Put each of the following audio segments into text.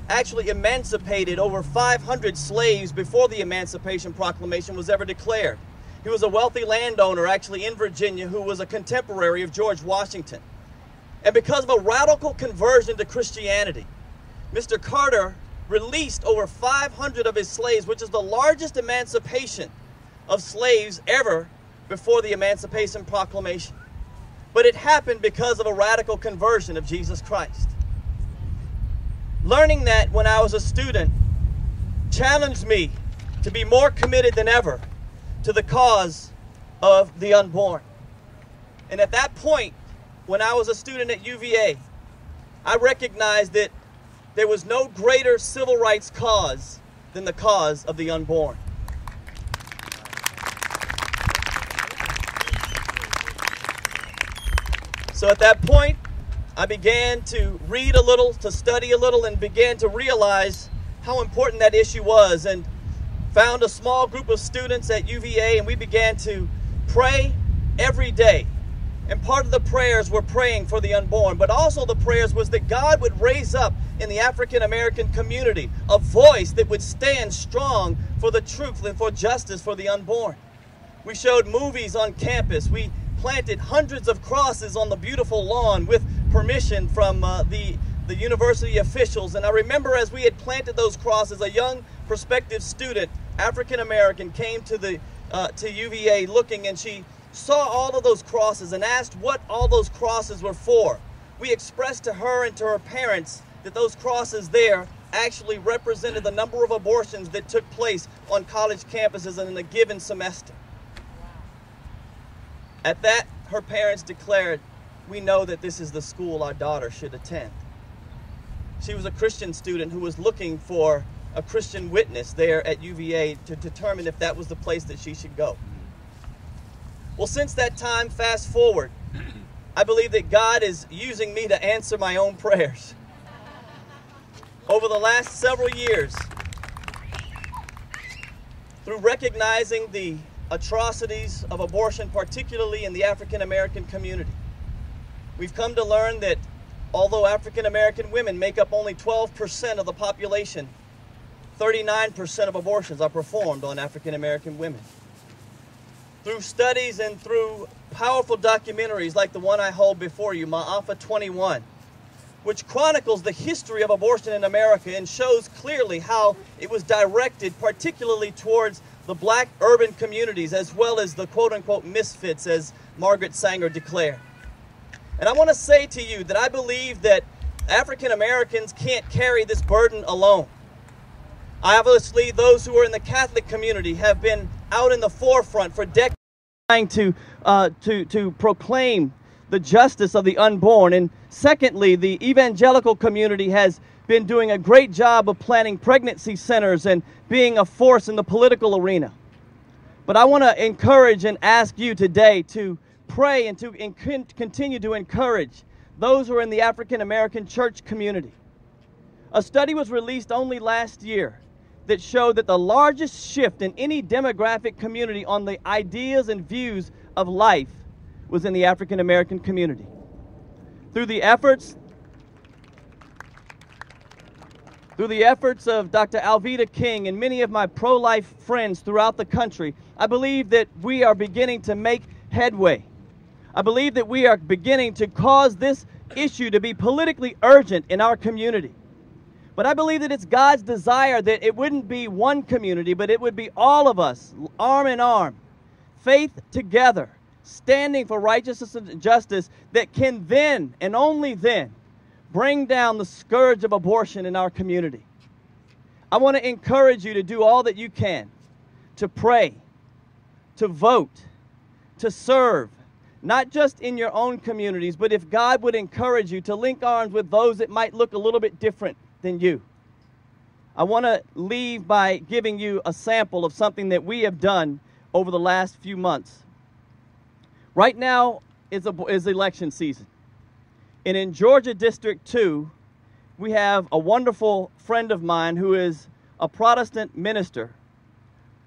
actually emancipated over 500 slaves before the Emancipation Proclamation was ever declared. He was a wealthy landowner actually in Virginia who was a contemporary of George Washington. And because of a radical conversion to Christianity, Mr. Carter released over 500 of his slaves, which is the largest emancipation of slaves ever before the Emancipation Proclamation. But it happened because of a radical conversion of Jesus Christ. Learning that when I was a student challenged me to be more committed than ever to the cause of the unborn. And at that point, when I was a student at UVA, I recognized that there was no greater civil rights cause than the cause of the unborn. So at that point, I began to read a little, to study a little, and began to realize how important that issue was, and found a small group of students at UVA, and we began to pray every day. And part of the prayers were praying for the unborn, but also the prayers was that God would raise up in the African American community a voice that would stand strong for the truth and for justice for the unborn. We showed movies on campus. We planted hundreds of crosses on the beautiful lawn with permission from the university officials. And I remember as we had planted those crosses, a young prospective student, African American, came to UVA looking, and she saw all of those crosses and asked what all those crosses were for. We expressed to her and to her parents that those crosses there actually represented the number of abortions that took place on college campuses in a given semester. At that, her parents declared, "We know that this is the school our daughter should attend." She was a Christian student who was looking for a Christian witness there at UVA to determine if that was the place that she should go. Well, since that time, fast forward, I believe that God is using me to answer my own prayers. Over the last several years, through recognizing the atrocities of abortion, particularly in the African American community, we've come to learn that although African American women make up only 12% of the population, 39% of abortions are performed on African American women. Through studies and through powerful documentaries like the one I hold before you, Ma'afa 21, which chronicles the history of abortion in America and shows clearly how it was directed particularly towards the black urban communities as well as the quote-unquote misfits, as Margaret Sanger declared. And I want to say to you that I believe that African Americans can't carry this burden alone. Obviously, those who are in the Catholic community have been out in the forefront for decades trying to proclaim the justice of the unborn. And secondly, the evangelical community has been doing a great job of planning pregnancy centers and being a force in the political arena. But I want to encourage and ask you today to pray and to continue to encourage those who are in the African American church community. A study was released only last year that showed that the largest shift in any demographic community on the ideas and views of life was in the African American community. Through the efforts of Dr. Alveda King and many of my pro-life friends throughout the country, I believe that we are beginning to make headway. I believe that we are beginning to cause this issue to be politically urgent in our community. But I believe that it's God's desire that it wouldn't be one community, but it would be all of us, arm in arm, faith together, standing for righteousness and justice that can then, and only then, bring down the scourge of abortion in our community. I want to encourage you to do all that you can, to pray, to vote, to serve, not just in your own communities, but if God would encourage you to link arms with those that might look a little bit different than you. I want to leave by giving you a sample of something that we have done over the last few months. Right now is election season. And in Georgia District 2, we have a wonderful friend of mine who is a Protestant minister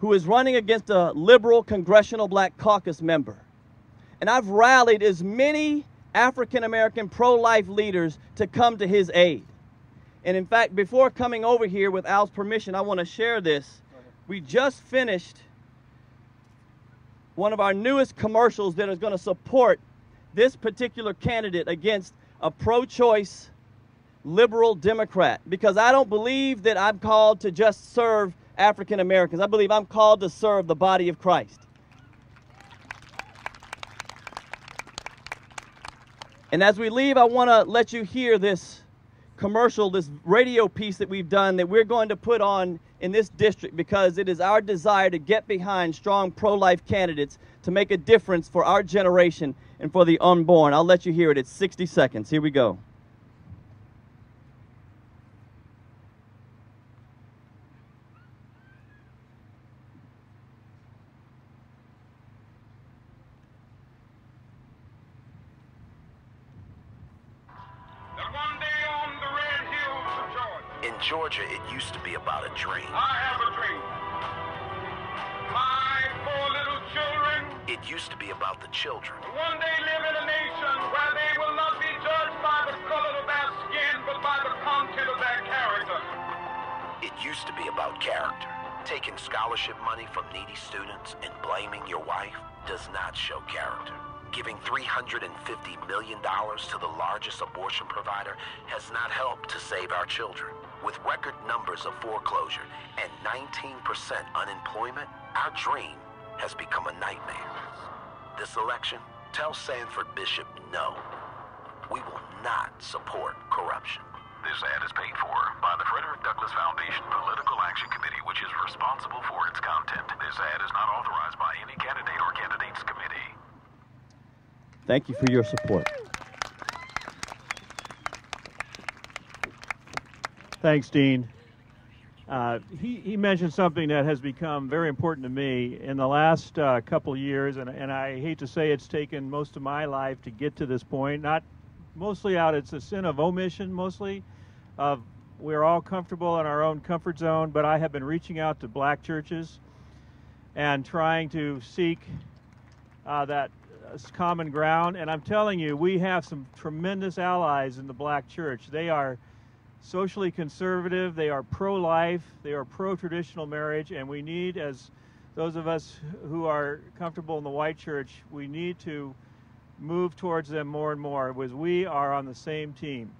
who is running against a liberal Congressional Black Caucus member. And I've rallied as many African American pro-life leaders to come to his aid. And in fact, before coming over here, with Al's permission, I want to share this. We just finished one of our newest commercials that is going to support this particular candidate against a pro-choice liberal Democrat, because I don't believe that I'm called to just serve African Americans. I believe I'm called to serve the body of Christ. And as we leave, I want to let you hear this commercial, this radio piece that we've done that we're going to put on in this district, because it is our desire to get behind strong pro-life candidates to make a difference for our generation and for the unborn. I'll let you hear it. It's 60 seconds. Here we go. In Georgia, it used to be about a dream. I have a dream. My 4 little children. It used to be about the children. One day live in a nation where they will not be judged by the color of their skin, but by the content of their character. It used to be about character. Taking scholarship money from needy students and blaming your wife does not show character. Giving $350 million to the largest abortion provider has not helped to save our children. With record numbers of foreclosure and 19% unemployment, our dream has become a nightmare. This election, tell Sanford Bishop no. We will not support corruption. This ad is paid for by the Frederick Douglass Foundation Political Action Committee, which is responsible for its content. This ad is not authorized by any candidate or candidates committee. Thank you for your support. Thanks, Dean. He mentioned something that has become very important to me in the last couple of years, and I hate to say it's taken most of my life to get to this point. Not mostly it's a sin of omission, mostly of we're all comfortable in our own comfort zone, but I have been reaching out to black churches and trying to seek that common ground, and I'm telling you, we have some tremendous allies in the black church. They are socially conservative, they are pro-life, they are pro-traditional marriage, and we need, as those of us who are comfortable in the white church, we need to move towards them more and more, because we are on the same team.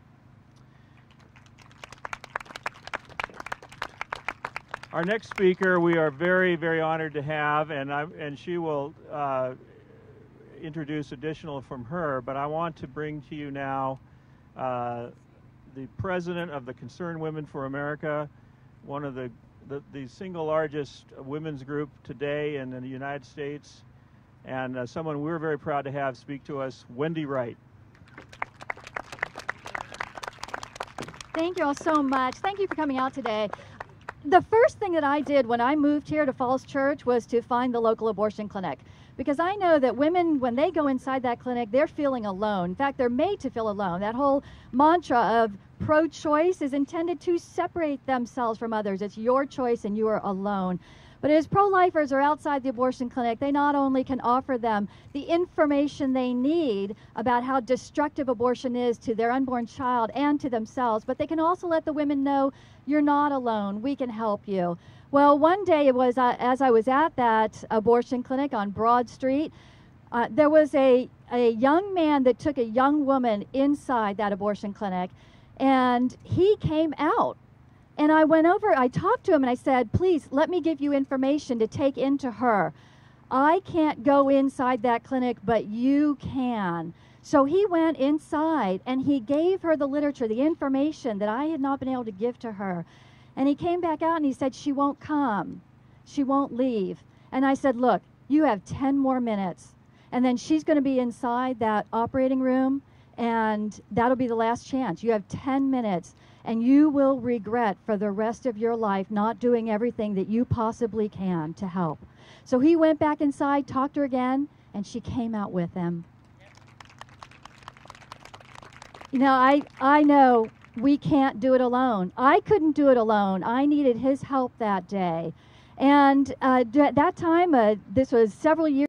Our next speaker we are very, very honored to have, and she will introduce additional from her, but I want to bring to you now the president of the Concerned Women for America, one of the single largest women's group today in the United States, and someone we're very proud to have speak to us, Wendy Wright. Thank you all so much. Thank you for coming out today. The first thing that I did when I moved here to Falls Church was to find the local abortion clinic, because I know that women, when they go inside that clinic, they're feeling alone. In fact, they're made to feel alone. That whole mantra of pro-choice is intended to separate themselves from others. It's your choice and you are alone. But as pro-lifers are outside the abortion clinic, they not only can offer them the information they need about how destructive abortion is to their unborn child and to themselves, but they can also let the women know you're not alone. We can help you. Well, one day it was as I was at that abortion clinic on Broad Street, there was a young man that took a young woman inside that abortion clinic, and he came out. And I went over, I talked to him, and I said, please, let me give you information to take into her. I can't go inside that clinic, but you can. So he went inside, and he gave her the literature, the information that I had not been able to give to her. And he came back out, and he said, she won't come. She won't leave. And I said, look, you have 10 more minutes. And then she's going to be inside that operating room, and that'll be the last chance. You have 10 minutes. And you will regret for the rest of your life not doing everything that you possibly can to help. So he went back inside, talked to her again, and she came out with him. You know, I know we can't do it alone. I couldn't do it alone. I needed his help that day. And at that time, this was several years